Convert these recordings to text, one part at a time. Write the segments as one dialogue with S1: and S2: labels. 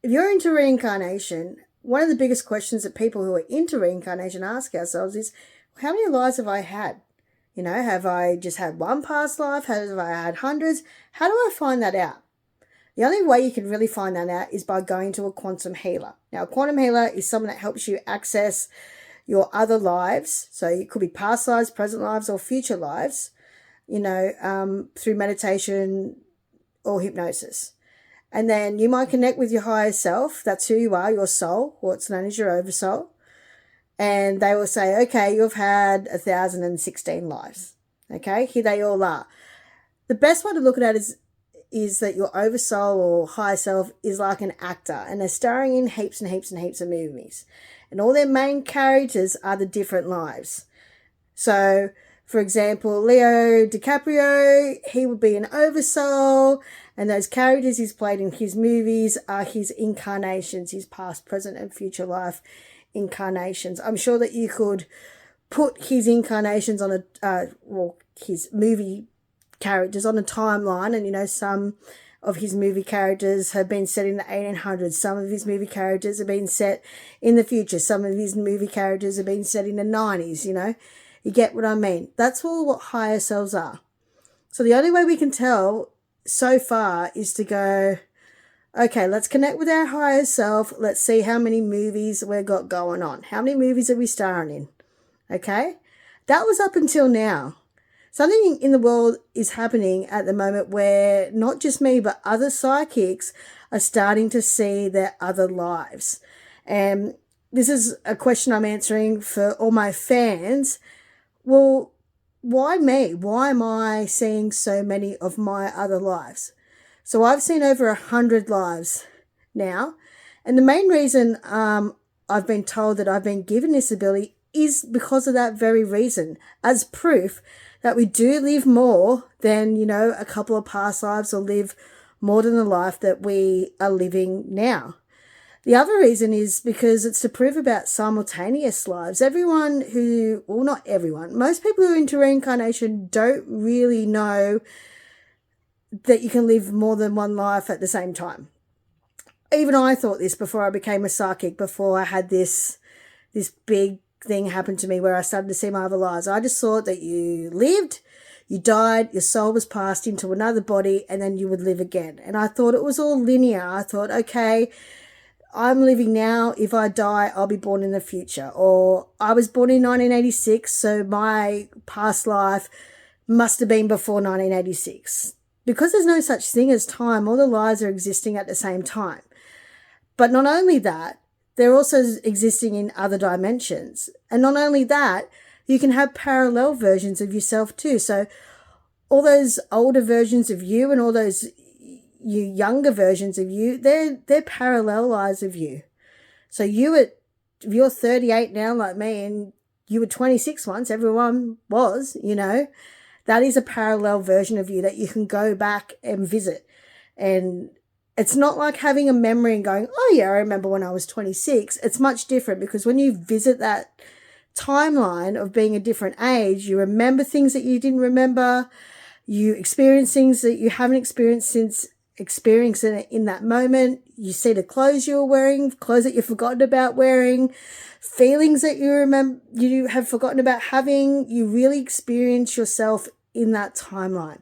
S1: if you're into reincarnation, one of the biggest questions that people who are into reincarnation ask ourselves is, how many lives have I had? Have I just had one past life? Have I had hundreds? How do I find that out? The only way you can really find that out is by going to a quantum healer. Now, a quantum healer is someone that helps you access your other lives. So it could be past lives, present lives, or future lives, through meditation or hypnosis. And then you might connect with your higher self. That's who you are, your soul, what's known as your oversoul. And they will say, okay, you've had 1,016 lives. Okay, here they all are. The best way to look at it is that your oversoul or higher self is like an actor, and they're starring in heaps and heaps and heaps of movies. And all their main characters are the different lives. So, for example, Leo DiCaprio, he would be an oversoul, and those characters he's played in his movies are his incarnations, his past, present, and future life incarnations. I'm sure that you could put his incarnations on his movie characters on a timeline, and some of his movie characters have been set in the 1800s. Some of his movie characters have been set in the future. Some of his movie characters have been set in the 90s. You get what I mean? That's all what higher selves are. So the only way we can tell so far is to go, okay, let's connect with our higher self. Let's see how many movies we've got going on. How many movies are we starring in? Okay? That was up until now. Something in the world is happening at the moment where not just me, but other psychics are starting to see their other lives. And this is a question I'm answering for all my fans. Well, why me? Why am I seeing so many of my other lives? So I've seen over 100 lives now. And the main reason I've been told that I've been given this ability is because of that very reason, as proof that we do live more than, a couple of past lives, or live more than the life that we are living now. The other reason is because it's to prove about simultaneous lives. Not everyone, most people who are into reincarnation don't really know that you can live more than one life at the same time. Even I thought this before I became a psychic, before I had this big thing happen to me where I started to see my other lives. I just thought that you lived, you died, your soul was passed into another body, and then you would live again. And I thought it was all linear. I thought, okay, I'm living now. If I die, I'll be born in the future. Or I was born in 1986, so my past life must have been before 1986. Because there's no such thing as time, all the lives are existing at the same time. But not only that, they're also existing in other dimensions. And not only that, you can have parallel versions of yourself too. So all those older versions of you and all those younger versions of you, they're parallel lives of you. So if you're 38 now like me, and you were 26 once, everyone was, that is a parallel version of you that you can go back and visit. And it's not like having a memory and going, oh yeah, I remember when I was 26. It's much different, because when you visit that timeline of being a different age, you remember things that you didn't remember. You experience things that you haven't experienced since experiencing it in that moment. You see the clothes you were wearing, clothes that you've forgotten about wearing, feelings that you have forgotten about having. You really experience yourself in that timeline.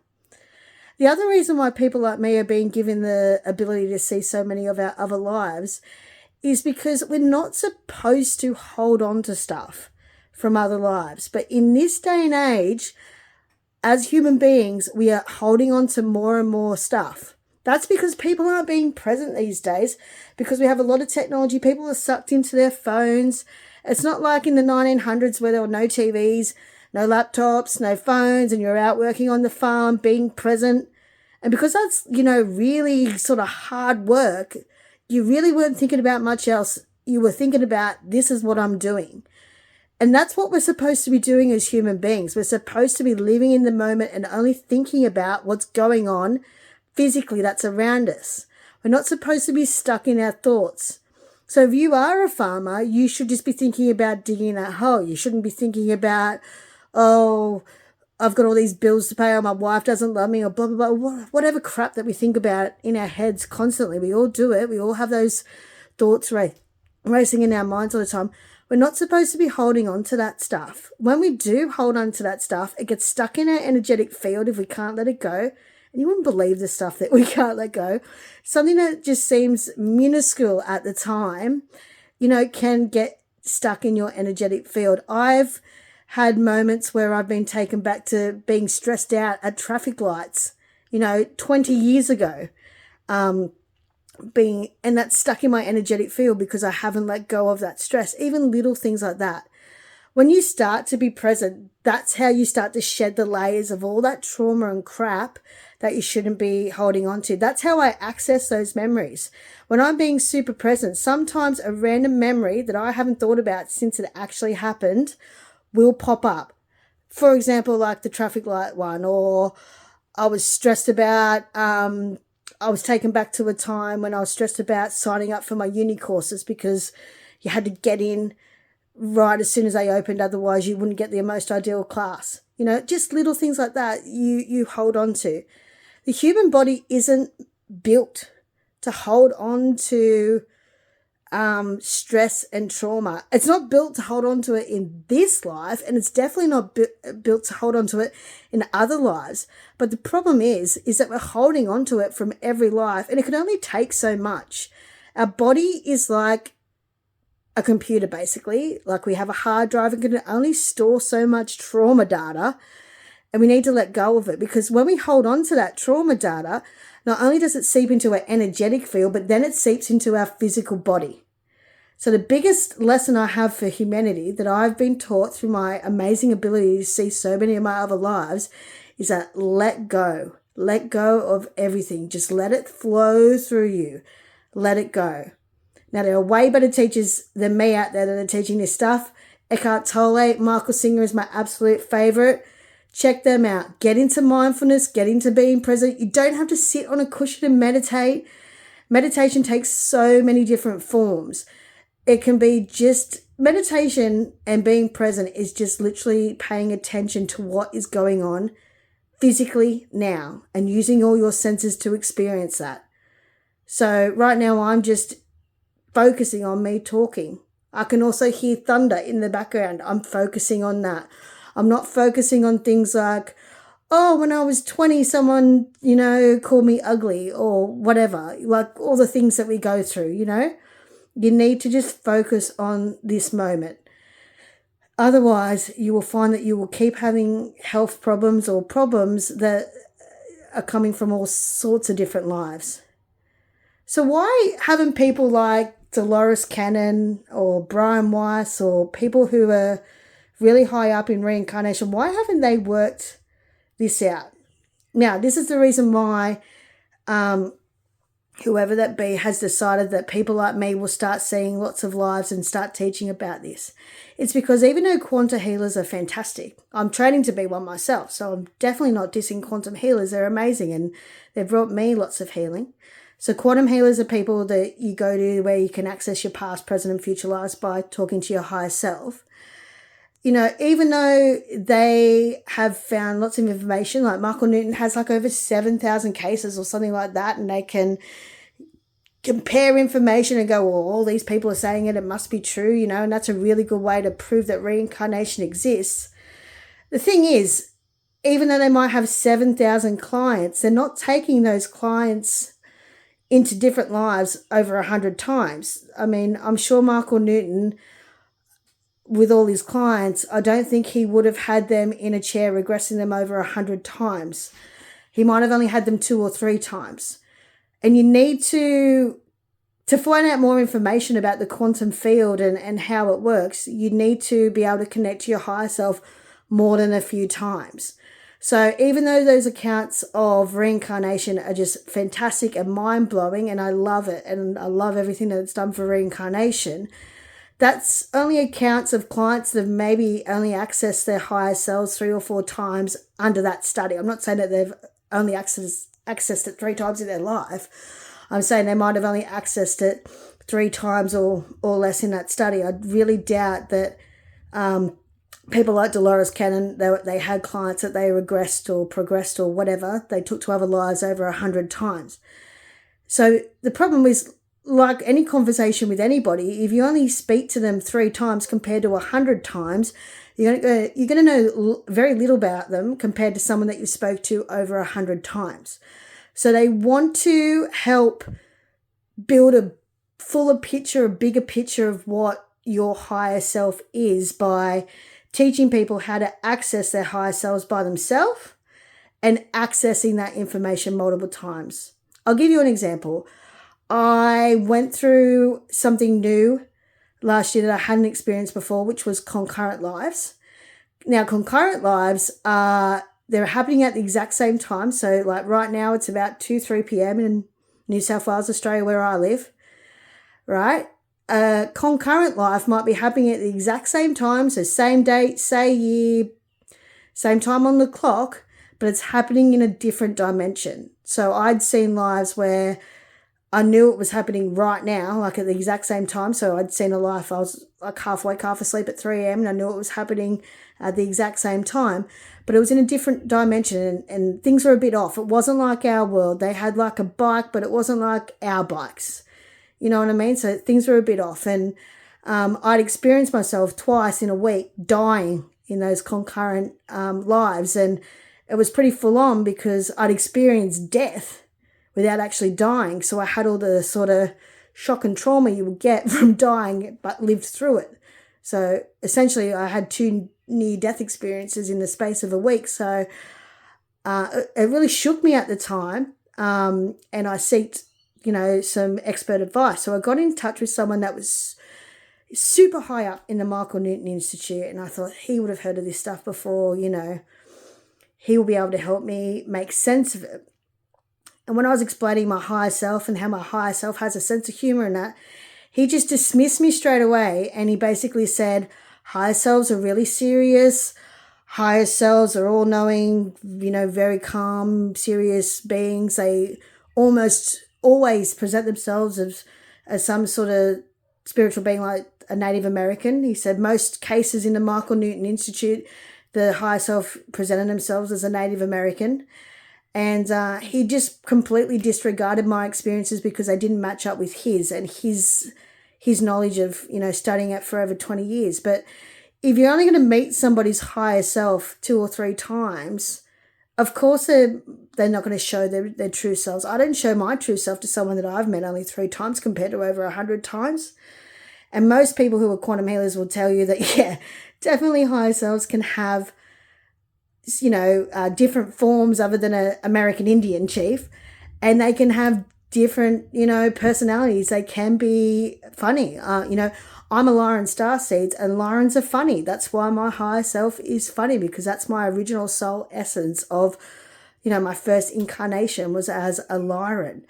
S1: The other reason why people like me are being given the ability to see so many of our other lives is because we're not supposed to hold on to stuff from other lives. But in this day and age, as human beings, we are holding on to more and more stuff. That's because people aren't being present these days, because we have a lot of technology. People are sucked into their phones. It's not like in the 1900s where there were no TVs, no laptops, no phones, and you're out working on the farm, being present. And because that's, really sort of hard work, you really weren't thinking about much else. You were thinking about, this is what I'm doing. And that's what we're supposed to be doing as human beings. We're supposed to be living in the moment and only thinking about what's going on physically that's around us. We're not supposed to be stuck in our thoughts. So if you are a farmer, you should just be thinking about digging that hole. You shouldn't be thinking about, I've got all these bills to pay, or my wife doesn't love me, or blah, blah, blah, whatever crap that we think about in our heads constantly. We all do it. We all have those thoughts racing in our minds all the time. We're not supposed to be holding on to that stuff. When we do hold on to that stuff, it gets stuck in our energetic field if we can't let it go. And you wouldn't believe the stuff that we can't let go. Something that just seems minuscule at the time, can get stuck in your energetic field. I've had moments where I've been taken back to being stressed out at traffic lights, 20 years ago. And that's stuck in my energetic field because I haven't let go of that stress. Even little things like that. When you start to be present, that's how you start to shed the layers of all that trauma and crap that you shouldn't be holding on to. That's how I access those memories. When I'm being super present, sometimes a random memory that I haven't thought about since it actually happened will pop up. For example, like the traffic light one, or I was stressed about, I was taken back to a time when I was stressed about signing up for my uni courses because you had to get in right as soon as they opened, otherwise you wouldn't get the most ideal class. Just little things like that you hold on to. The human body isn't built to hold on to stress and trauma. It's not built to hold on to it in this life, and it's definitely not built to hold on to it in other lives. But the problem is that we're holding on to it from every life, and it can only take so much. Our body is like a computer, basically. Like we have a hard drive and can only store so much trauma data, and we need to let go of it, because when we hold on to that trauma data, not only does it seep into our energetic field, but then it seeps into our physical body. So the biggest lesson I have for humanity that I've been taught through my amazing ability to see so many of my other lives is that let go. Let go of everything. Just let it flow through you. Let it go. Now, there are way better teachers than me out there that are teaching this stuff. Eckhart Tolle, Michael Singer is my absolute favorite. Check them out. Get into mindfulness. Get into being present. You don't have to sit on a cushion and meditate. Meditation takes so many different forms. It can be just meditation, and being present is just literally paying attention to what is going on physically now and using all your senses to experience that. So right now I'm just focusing on me talking. I can also hear thunder in the background. I'm focusing on that. I'm not focusing on things like, oh, when I was 20, someone, called me ugly or whatever, like all the things that we go through, You need to just focus on this moment. Otherwise, you will find that you will keep having health problems or problems that are coming from all sorts of different lives. So why haven't people like Dolores Cannon or Brian Weiss or people who are really high up in reincarnation, why haven't they worked this out? Now, this is the reason why whoever that be has decided that people like me will start seeing lots of lives and start teaching about this. It's because even though quantum healers are fantastic, I'm training to be one myself, so I'm definitely not dissing quantum healers. They're amazing and they've brought me lots of healing. So quantum healers are people that you go to where you can access your past, present and future lives by talking to your higher self. Even though they have found lots of information, like Michael Newton has like over 7,000 cases or something like that, and they can compare information and go, well, all these people are saying it must be true, and that's a really good way to prove that reincarnation exists. The thing is, even though they might have 7,000 clients, they're not taking those clients into different lives over 100 times. I mean, I'm sure Michael Newton, with all his clients, I don't think he would have had them in a chair regressing them over 100 times. He might have only had them 2 or 3 times. And you need to find out more information about the quantum field and how it works, you need to be able to connect to your higher self more than a few times. So even though those accounts of reincarnation are just fantastic and mind-blowing, and I love it, and I love everything that's done for reincarnation, that's only accounts of clients that have maybe only accessed their higher selves 3 or 4 times under that study. I'm not saying that they've only accessed it 3 times in their life. I'm saying they might have only accessed it 3 times or less in that study. I really doubt that people like Dolores Cannon, they had clients that they regressed or progressed or whatever. They took to other lives over 100 times. So the problem is, like any conversation with anybody, if you only speak to them 3 times compared to 100 times, you're going to know very little about them compared to someone that you spoke to over 100 times. So they want to help build a fuller picture, a bigger picture of what your higher self is by teaching people how to access their higher selves by themselves and accessing that information multiple times. I'll give you an example. I went through something new last year that I hadn't experienced before, which was concurrent lives. Now, concurrent lives they're happening at the exact same time. So like right now it's about 3 p.m. in New South Wales, Australia, where I live, right? Concurrent life might be happening at the exact same time. So same date, same year, same time on the clock, but it's happening in a different dimension. So I'd seen lives where I knew it was happening right now, like at the exact same time. So I'd seen a life, I was like half awake, half asleep at 3 a.m. and I knew it was happening at the exact same time, but it was in a different dimension and things were a bit off. It wasn't like our world. They had like a bike, but it wasn't like our bikes. You know what I mean? So things were a bit off. And I'd experienced myself twice in a week dying in those concurrent lives. And it was pretty full on because I'd experienced death without actually dying. So I had all the sort of shock and trauma you would get from dying, but lived through it. So essentially I had 2 near-death experiences in the space of a week. So it really shook me at the time. And I sought, some expert advice. So I got in touch with someone that was super high up in the Michael Newton Institute. And I thought he would have heard of this stuff before, he will be able to help me make sense of it. And when I was explaining my higher self and how my higher self has a sense of humor and that, he just dismissed me straight away. And he basically said, higher selves are really serious. Higher selves are all knowing, very calm, serious beings. They almost always present themselves as some sort of spiritual being like a Native American. He said most cases in the Michael Newton Institute, the higher self presented themselves as a Native American. And he just completely disregarded my experiences because they didn't match up with his and his knowledge of, studying it for over 20 years. But if you're only going to meet somebody's higher self 2 or 3 times, of course they're not going to show their true selves. I don't show my true self to someone that I've met only 3 times compared to over 100 times. And most people who are quantum healers will tell you that, yeah, definitely higher selves can have different forms other than an American Indian chief, and they can have different, personalities. They can be funny. I'm a Lyran Starseeds and Lyrans are funny. That's why my higher self is funny, because that's my original soul essence of, my first incarnation was as a Lyran.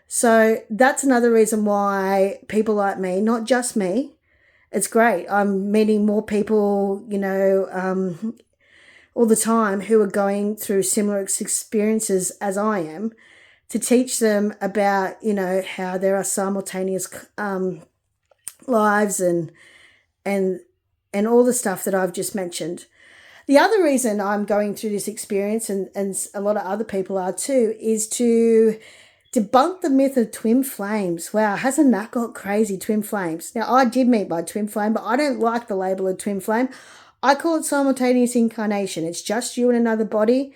S1: So that's another reason why people like me, not just me, it's great. I'm meeting more people, all the time who are going through similar experiences as I am, to teach them about, how there are simultaneous lives and all the stuff that I've just mentioned. The other reason I'm going through this experience, and a lot of other people are too, is to debunk the myth of twin flames. Wow, hasn't that got crazy, twin flames? Now, I did meet my twin flame, but I don't like the label of twin flame. I call it simultaneous incarnation. It's just you in another body.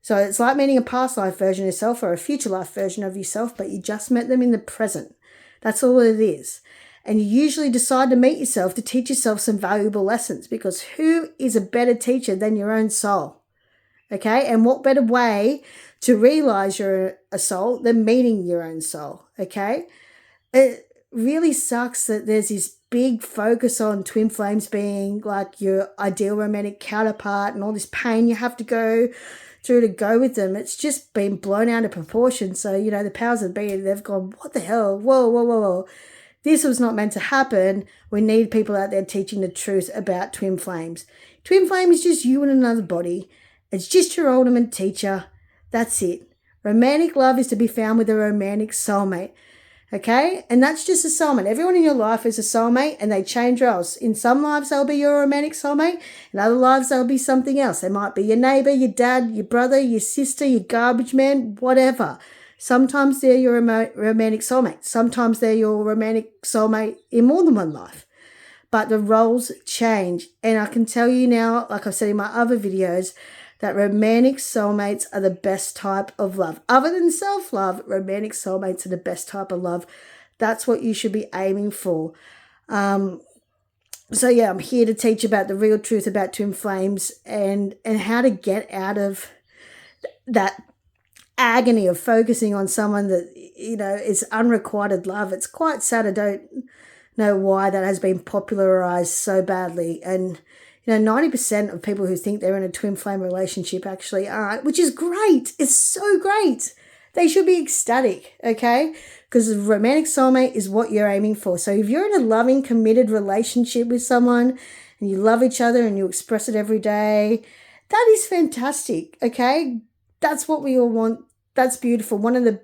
S1: So it's like meeting a past life version of yourself or a future life version of yourself, but you just met them in the present. That's all it is. And you usually decide to meet yourself to teach yourself some valuable lessons, because who is a better teacher than your own soul? Okay? And what better way to realize you're a soul than meeting your own soul? Okay? It really sucks that there's this big focus on twin flames being like your ideal romantic counterpart and all this pain you have to go through to go with them. It's just been blown out of proportion. So, the powers that be, they've gone, what the hell? Whoa. This was not meant to happen. We need people out there teaching the truth about twin flames. Twin flame is just you in another body. It's just your ultimate teacher. That's it. Romantic love is to be found with a romantic soulmate. Okay, and that's just a soulmate. Everyone in your life is a soulmate, and they change roles. In some lives, they'll be your romantic soulmate. In other lives, they'll be something else. They might be your neighbor, your dad, your brother, your sister, your garbage man, whatever. Sometimes they're your romantic soulmate. Sometimes they're your romantic soulmate in more than one life. But the roles change. And I can tell you now, like I've said in my other videos, that romantic soulmates are the best type of love. Other than self-love, romantic soulmates are the best type of love. That's what you should be aiming for. So yeah, I'm here to teach about the real truth about twin flames and how to get out of that agony of focusing on someone that, you know, is unrequited love. It's quite sad. I don't know why that has been popularized so badly. And you know, 90% of people who think they're in a twin flame relationship actually aren't, which is great. It's so great. They should be ecstatic, okay? Because a romantic soulmate is what you're aiming for. So if you're in a loving, committed relationship with someone and you love each other and you express it every day, that is fantastic, okay? That's what we all want. That's beautiful. One of the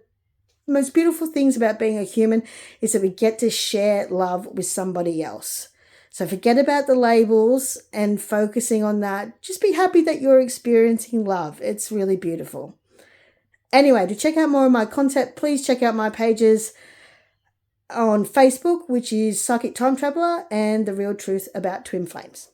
S1: most beautiful things about being a human is that we get to share love with somebody else. So forget about the labels and focusing on that. Just be happy that you're experiencing love. It's really beautiful. Anyway, to check out more of my content, please check out my pages on Facebook, which is Psychic Time Traveler and The Real Truth About Twin Flames.